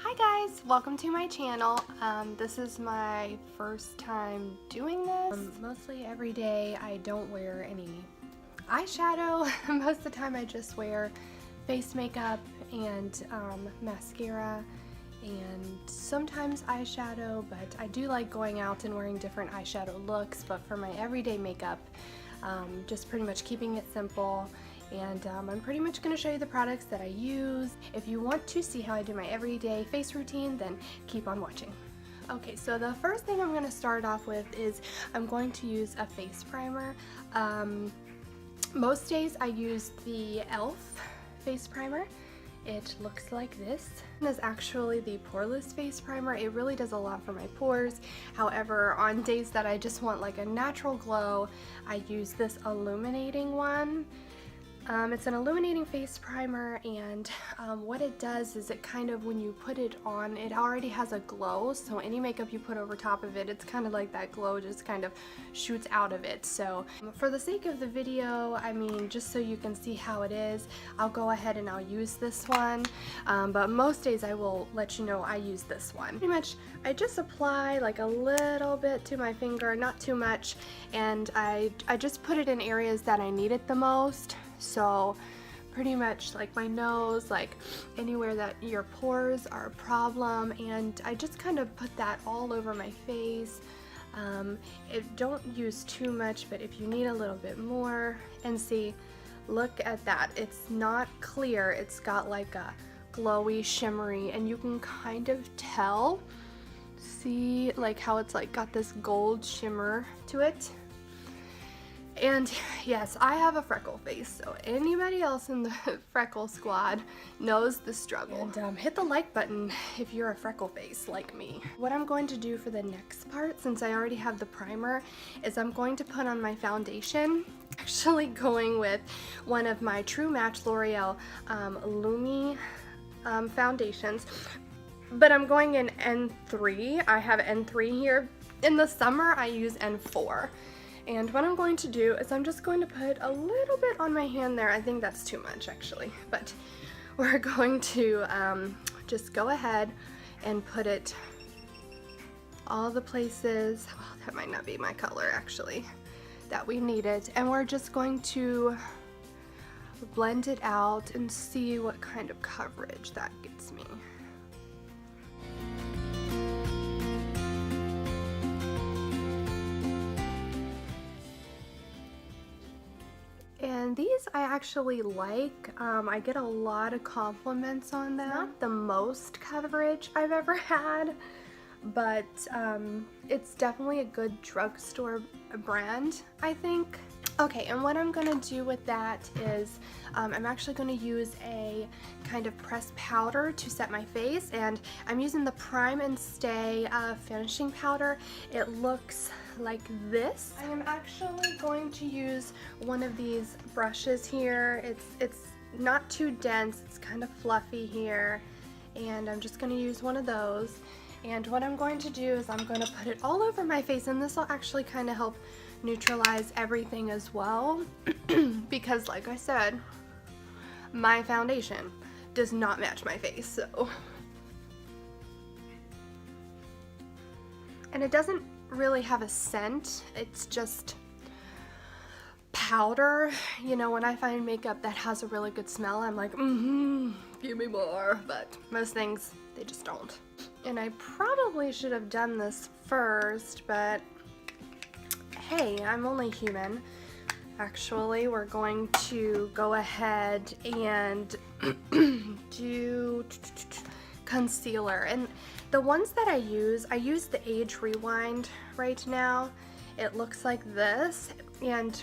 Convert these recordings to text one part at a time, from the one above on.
Hi guys, welcome to my channel. This is my first time doing this. Mostly every day I don't wear any eyeshadow. Most of the time I just wear face makeup and mascara and sometimes eyeshadow, but I do like going out and wearing different eyeshadow looks. But for my everyday makeup, just pretty much keeping it simple. And I'm pretty much going to show you the products that I use. If you want to see how I do my everyday face routine, then keep on watching. Okay, so the first thing I'm going to start off with is I'm going to use a face primer. Most days I use the e.l.f. face primer. It looks like this. It is actually the Poreless face primer. It really does a lot for my pores. However, on days that I just want like a natural glow, I use this illuminating one. It's an illuminating face primer, and what it does is it kind of, when you put it on, it already has a glow, so any makeup you put over top of it, it's kind of like that glow just kind of shoots out of it. So for the sake of the video, I mean, just so you can see how it is, I'll go ahead and I'll use this one, but most days I will let you know I use this one. Pretty much I just apply like a little bit to my finger, not too much, and I just put it in areas that I need it the most. So pretty much like my nose, like anywhere that your pores are a problem, and I just kind of put that all over my face. Don't use too much, but if you need a little bit more, and see, look at that, it's not clear, it's got like a glowy, shimmery, and you can kind of tell, see like how it's like got this gold shimmer to it. And yes, I have a freckle face, so anybody else in the freckle squad knows the struggle. And hit the like button if you're a freckle face like me. What I'm going to do for the next part, since I already have the primer, is I'm going to put on my foundation. Actually going with one of my True Match L'Oreal Lumi foundations, but I'm going in N3. I have N3 here. In the summer I use N4. And what I'm going to do is I'm just going to put a little bit on my hand there. I think that's too much actually, but we're going to just go ahead and put it all the places, well, that might not be my color actually, that we need it. And we're just going to blend it out and see what kind of coverage that gets me. And these I actually like. I get a lot of compliments on them. Not the most coverage I've ever had, but it's definitely a good drugstore brand, I think. Okay, and what I'm gonna do with that is I'm actually gonna use a kind of pressed powder to set my face, and I'm using the Prime and Stay finishing powder. It looks like this. I am actually going to use one of these brushes here. It's not too dense, it's kind of fluffy here, and I'm just gonna use one of those. And what I'm going to do is I'm going to put it all over my face, and this will actually kind of help neutralize everything as well, because like I said, my foundation does not match my face, so. And it doesn't really have a scent, it's just powder. You know, when I find makeup that has a really good smell, I'm like, give me more, but most things, they just don't. And I probably should have done this first, but hey, I'm only human. Actually, we're going to go ahead and do concealer. And the ones that I use the Age Rewind right now. It looks like this, and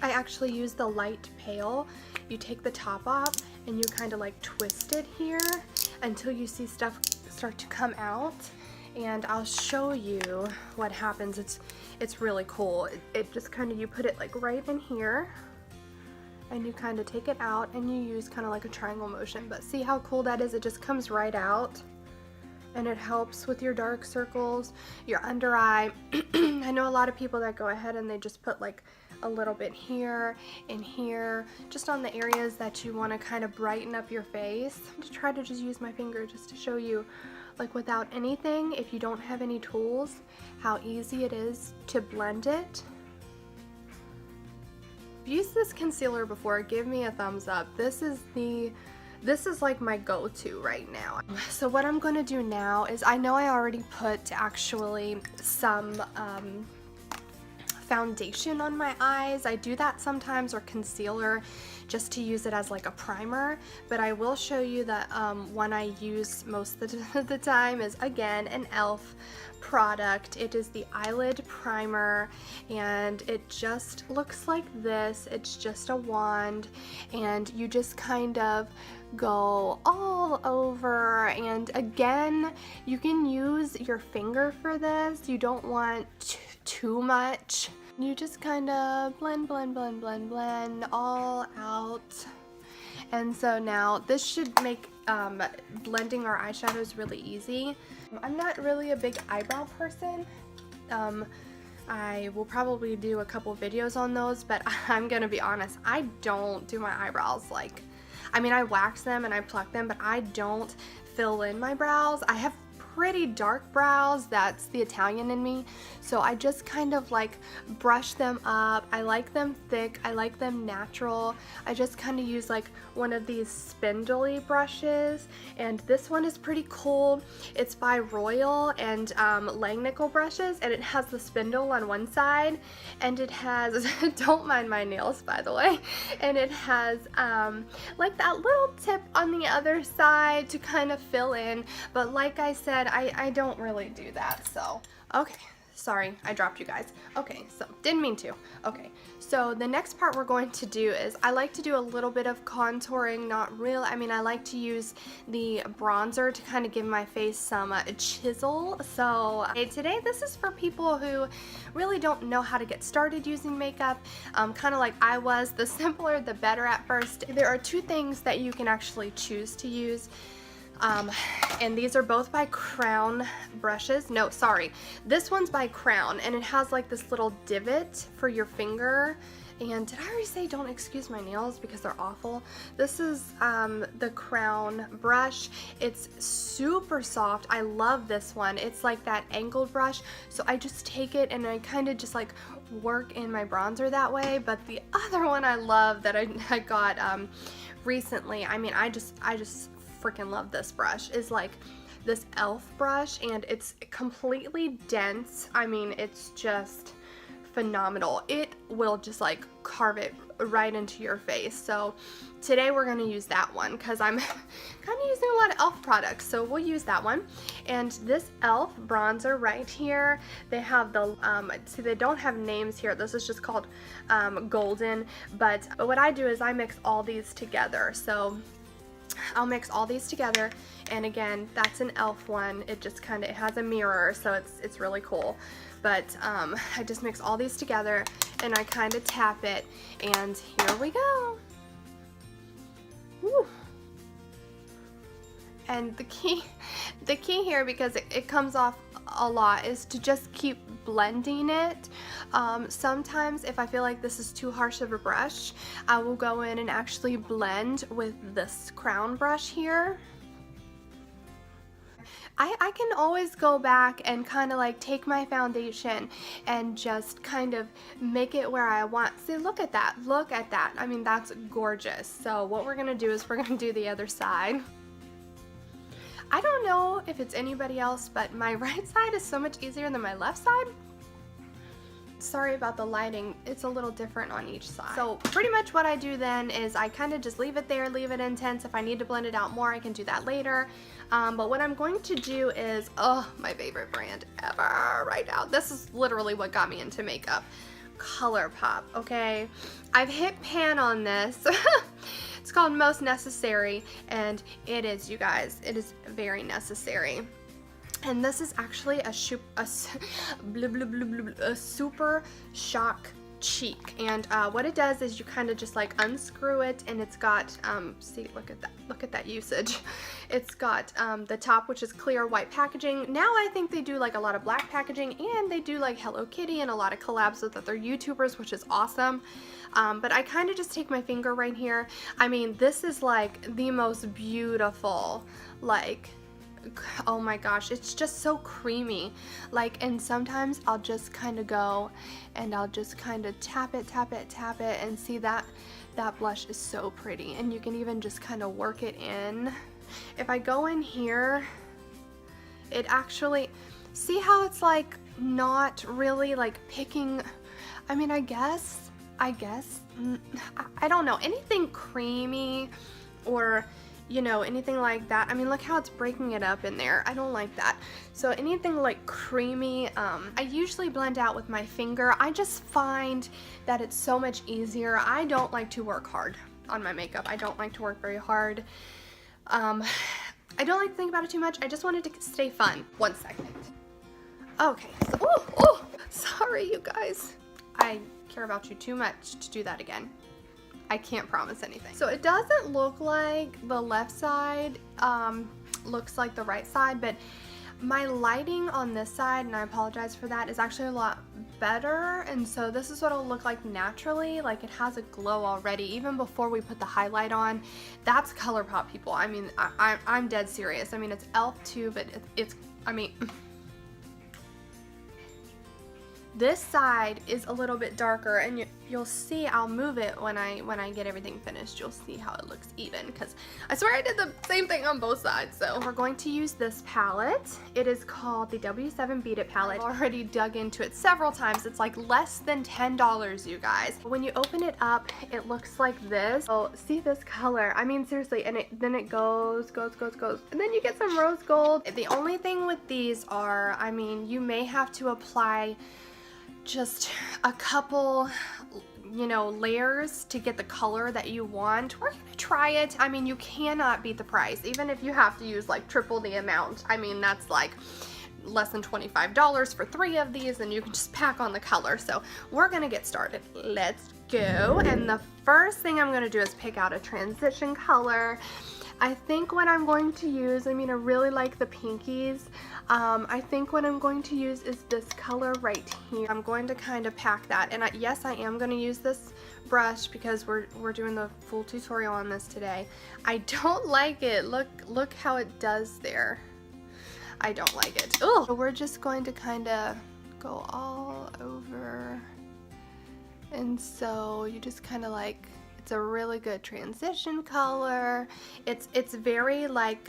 I actually use the light pale. You take the top off and you kind of like twist it here until you see stuff start to come out, and I'll show you what happens. It's really cool. It just kind of, you put it like right in here and you kind of take it out and you use kind of like a triangle motion, but see how cool that is? It just comes right out, and it helps with your dark circles, your under eye. I know a lot of people that go ahead and they just put like a little bit here and here, just on the areas that you want to kind of brighten up your face. I'm just trying to just use my finger just to show you, like without anything, if you don't have any tools, how easy it is to blend it. If you used this concealer before, give me a thumbs up. This is like my go-to right now. So what I'm going to do now is, I know I already put actually some foundation on my eyes. I do that sometimes, or concealer, just to use it as like a primer, but I will show you that one I use most of the time is, again, an e.l.f. product. It is the eyelid primer, and it just looks like this. It's just a wand, and you just kind of go all over, and again, you can use your finger for this. You don't want too much. You just kind of blend all out. And so now this should make blending our eyeshadows really easy. I'm not really a big eyebrow person. I will probably do a couple videos on those, but I'm gonna be honest, I don't do my eyebrows like, I mean, I wax them and I pluck them, but I don't fill in my brows. I have pretty dark brows, that's the Italian in me, so I just kind of like brush them up. I like them thick, I like them natural. I just kind of use like one of these spindly brushes, and this one is pretty cool. It's by Royal and Langnickel brushes, and it has the spindle on one side, and it has don't mind my nails, by the way, and it has like that little tip on the other side to kind of fill in, but like I said, I don't really do that. So okay, sorry, I dropped you guys. Okay, so didn't mean to. Okay, so the next part we're going to do is, I like to do a little bit of contouring, not real, I mean, I like to use the bronzer to kind of give my face some chisel. So today this is for people who really don't know how to get started using makeup, kind of like I was. The simpler the better at first. There are two things that you can actually choose to use. And these are both by Crown brushes. No, sorry, this one's by Crown, and it has like this little divot for your finger. And did I already say don't excuse my nails because they're awful? This is the Crown brush. It's super soft. I love this one. It's like that angled brush, so I just take it and I kind of just like work in my bronzer that way. But the other one I love that I got recently, I mean, I just freaking love this brush, is like this e.l.f. brush, and it's completely dense. I mean, it's just phenomenal. It will just like carve it right into your face. So today we're going to use that one because I'm kind of using a lot of e.l.f. products, so we'll use that one. And this e.l.f. bronzer right here, they have the see, they don't have names here. This is just called Golden, but what I do is I mix all these together. So I'll mix all these together, and again, that's an e.l.f. one. It just kind of, it has a mirror, so it's really cool. But I just mix all these together and I kind of tap it, and here we go. Woo. And the key here, because it comes off a lot, is to just keep blending it. Sometimes if I feel like this is too harsh of a brush, I will go in and actually blend with this Crown brush here. I can always go back and kind of like take my foundation and just kind of make it where I want. See, look at that, look at that. I mean, that's gorgeous. So what we're gonna do is we're gonna do the other side. I don't know if it's anybody else, but my right side is so much easier than my left side. Sorry about the lighting, it's a little different on each side. So pretty much what I do then is I kind of just leave it there, leave it intense. If I need to blend it out more, I can do that later. But what I'm going to do is, oh, my favorite brand ever right now. This is literally what got me into makeup. Colourpop, okay? I've hit pan on this. It's called Most Necessary, and it is, you guys, it is very necessary. And this is actually a super shock cheek, and what it does is you kind of just like unscrew it, and it's got see, look at that usage. It's got the top, which is clear white packaging. Now I think they do like a lot of black packaging, and they do like Hello Kitty and a lot of collabs with other YouTubers, which is awesome. But I kind of just take my finger right here. I mean, this is like the most beautiful, like, oh my gosh, it's just so creamy. Like, and sometimes I'll just kind of go and I'll just kind of tap it, and see that blush is so pretty. And you can even just kind of work it in. If I go in here, it actually, see how it's like not really like picking, I mean, I guess, I don't know, anything creamy or, you know, anything like that. I mean, look how it's breaking it up in there. I don't like that. So anything like creamy, I usually blend out with my finger. I just find that it's so much easier. I don't like to work hard on my makeup. I don't like to work very hard. I don't like to think about it too much. I just wanted to stay fun. 1 second. Okay, so, oh, sorry you guys. I care about you too much to do that again. I can't promise anything. So it doesn't look like the left side looks like the right side, but my lighting on this side, and I apologize for that, is actually a lot better. And so this is what it'll look like naturally. Like, it has a glow already, even before we put the highlight on. That's Colourpop, people. I mean, I'm dead serious. I mean, it's e.l.f. too, but it's I mean, this side is a little bit darker, and you'll see, I'll move it when I get everything finished. You'll see how it looks even, because I swear I did the same thing on both sides. So we're going to use this palette. It is called the W7 Beat It palette. I've already dug into it several times. It's like less than $10, you guys. When you open it up, it looks like this. So see this color? I mean, seriously, and then it goes, and then you get some rose gold. The only thing with these are, I mean, you may have to apply just a couple, you know, layers to get the color that you want. We're gonna try it. I mean, you cannot beat the price, even if you have to use like triple the amount. I mean, that's like less than $25 for 3 of these, and you can just pack on the color. So we're gonna get started. Let's go. And the first thing I'm gonna do is pick out a transition color. I think what I'm going to use, I mean, I really like the pinkies. I think what I'm going to use is this color right here. I'm going to kind of pack that, and yes, I am going to use this brush because we're doing the full tutorial on this today. I don't like it. Look how it does there. I don't like it. Ugh. So we're just going to kind of go all over, and so you just kind of like, it's a really good transition color. It's very like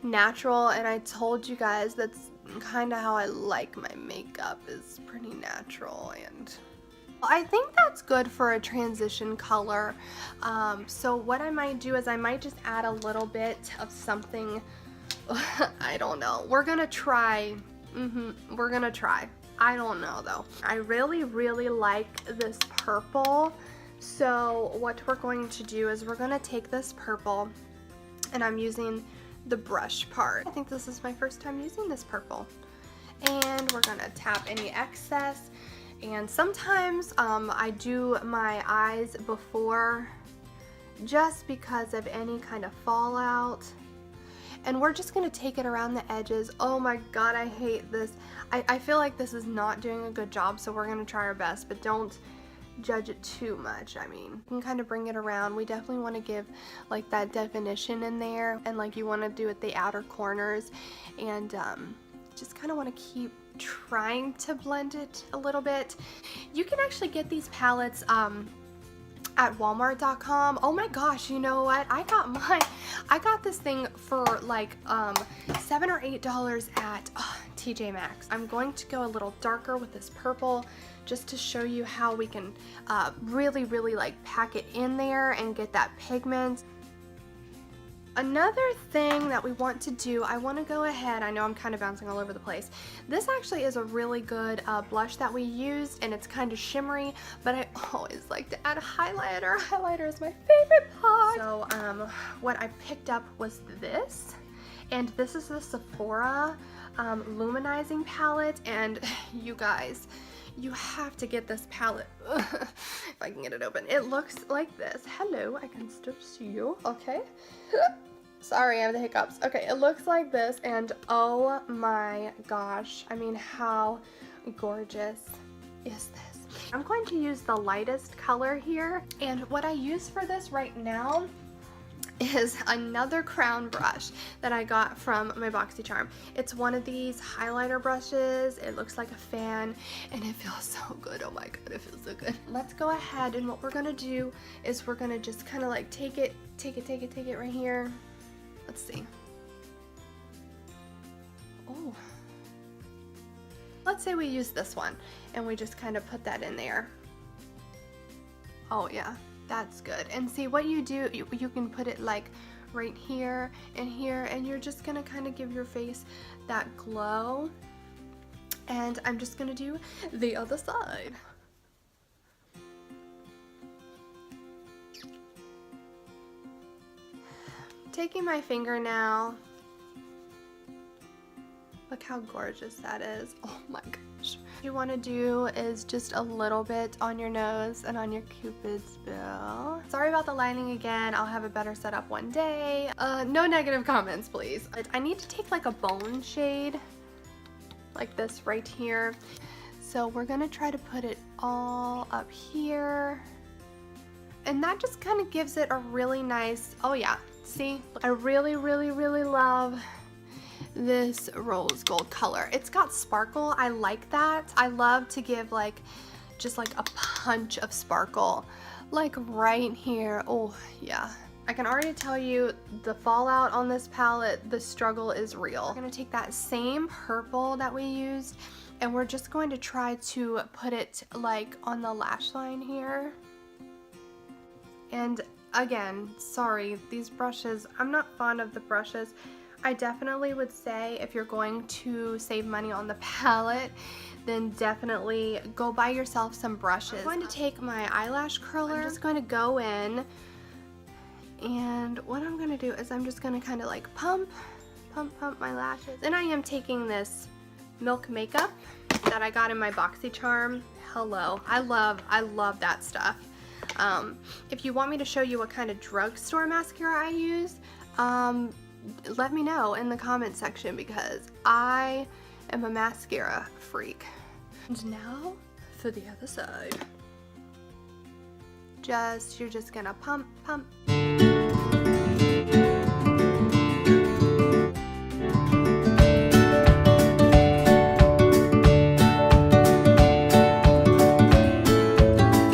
natural, and I told you guys that's kind of how I like my makeup, is pretty natural, and I think that's good for a transition color. So what I might do is I might just add a little bit of something. I don't know. We're gonna try. We're gonna try. I don't know though. I really like this purple. So what we're going to do is we're going to take this purple, and I'm using the brush part. I think this is my first time using this purple. And we're going to tap any excess. And sometimes I do my eyes before, just because of any kind of fallout. And we're just going to take it around the edges. Oh my god, I hate this. I feel like this is not doing a good job, so we're going to try our best, but don't judge it too much. I mean, you can kind of bring it around. We definitely want to give like that definition in there, and like you want to do it the outer corners, and just kind of want to keep trying to blend it a little bit. You can actually get these palettes at Walmart.com. Oh my gosh, you know what? I got this thing for like $7 or $8 at TJ Maxx. I'm going to go a little darker with this purple, just to show you how we can really like pack it in there and get that pigment. Another thing that we want to do, I want to go ahead, I know I'm kind of bouncing all over the place. This actually is a really good blush that we used, and it's kind of shimmery, but I always like to add a highlighter. Highlighter is my favorite part. So what I picked up was this, and this is the Sephora Illuminizing palette, and you guys, you have to get this palette. If I can get it open. It looks like this. Hello, I can still see you. Okay. Sorry, I have the hiccups. Okay, it looks like this, and oh my gosh. I mean, how gorgeous is this? I'm going to use the lightest color here, and what I use for this right now is another crown brush that I got from my BOXY charm. It's one of these highlighter brushes. It looks like a fan and it feels so good. Oh my god, it feels so good. Let's go ahead, and what we're gonna do is we're gonna just kind of like take it right here. Let's see. Oh. Let's say we use this one and we just kind of put that in there. Oh yeah. That's good. And see what you do, you can put it like right here and here, and you're just gonna kind of give your face that glow. And I'm just gonna do the other side. Taking my finger now. Look how gorgeous that is. Oh my gosh. What you want to do is just a little bit on your nose and on your Cupid's bow. Sorry about the lighting again. I'll have a better setup one day. No negative comments, please. I need to take like a bone shade like this right here. So we're going to try to put it all up here. And that just kind of gives it a really nice, oh yeah, see? I really love this rose gold color. It's got sparkle. I like that. I love to give like just like a punch of sparkle like right here. Oh yeah, I can already tell you the fallout on this palette, the struggle is real. We're gonna take that same purple that we used and we're just going to try to put it like on the lash line here. And again, sorry, these brushes, I'm not fond of the brushes. I definitely would say if you're going to save money on the palette, then definitely go buy yourself some brushes. I'm going to take my eyelash curler. I'm just going to go in, and what I'm going to do is I'm just going to kind of like pump my lashes. Then I am taking this Milk makeup that I got in my BOXY charm. Hello, I love that stuff. If you want me to show you what kind of drugstore mascara I use, let me know in the comment section because I am a mascara freak. And now for the other side. You're just gonna pump.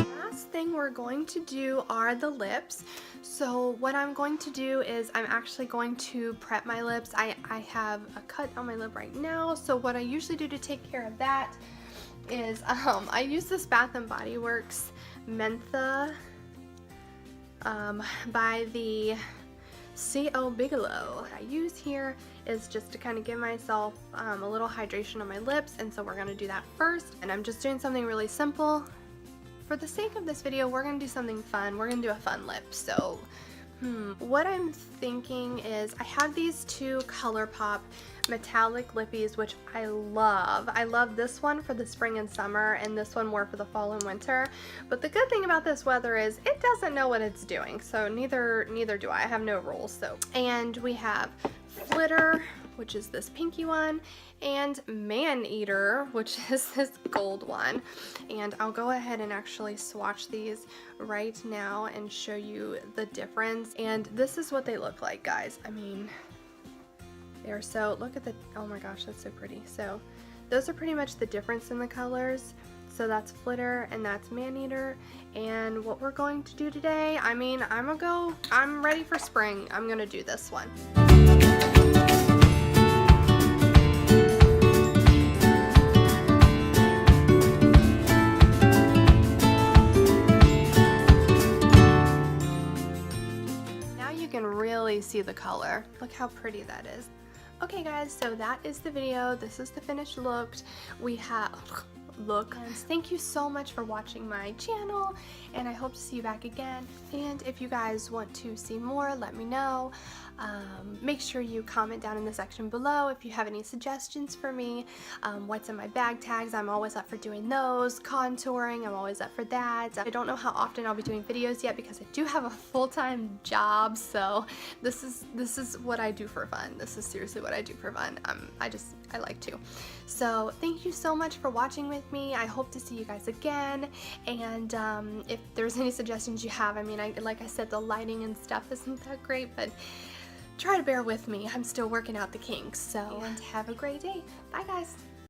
Last thing we're going to do are the lips. So what I'm going to do is I'm actually going to prep my lips. I have a cut on my lip right now, so what I usually do to take care of that is I use this Bath & Body Works Mentha by the C.O.Bigalow. What I use here is just to kind of give myself a little hydration on my lips, and so we're going to do that first. And I'm just doing something really simple. For the sake of this video, we're going to do something fun. We're going to do a fun lip. So, what I'm thinking is I have these two Colourpop metallic lippies, which I love. I love this one for the spring and summer, and this one more for the fall and winter. But the good thing about this weather is it doesn't know what it's doing. So neither do I. I have no rules. So, and we have Flitter, which is this pinky one, and Man-Eater, which is this gold one. And I'll go ahead and actually swatch these right now and show you the difference. And this is what they look like, guys. I mean, they're so, look at the, oh my gosh, that's so pretty. So those are pretty much the difference in the colors. So that's Flitter and that's Man-Eater. And what we're going to do today, I mean, I'm ready for spring. I'm gonna do this one. Really see the color. Look how pretty that is. Okay guys, so that is the video. This is the finished look. We have, look. And thank you so much for watching my channel, and I hope to see you back again. And if you guys want to see more, let me know. Make sure you comment down in the section below if you have any suggestions for me. What's in my bag tags, I'm always up for doing those. Contouring, I'm always up for that. I don't know how often I'll be doing videos yet because I do have a full-time job, so this is what I do for fun. This is seriously what I do for fun. I like to. So thank you so much for watching with me. I hope to see you guys again, and if there's any suggestions you have, I mean, like I said, the lighting and stuff isn't that great, but try to bear with me. I'm still working out the kinks. So, and have a great day. Bye guys.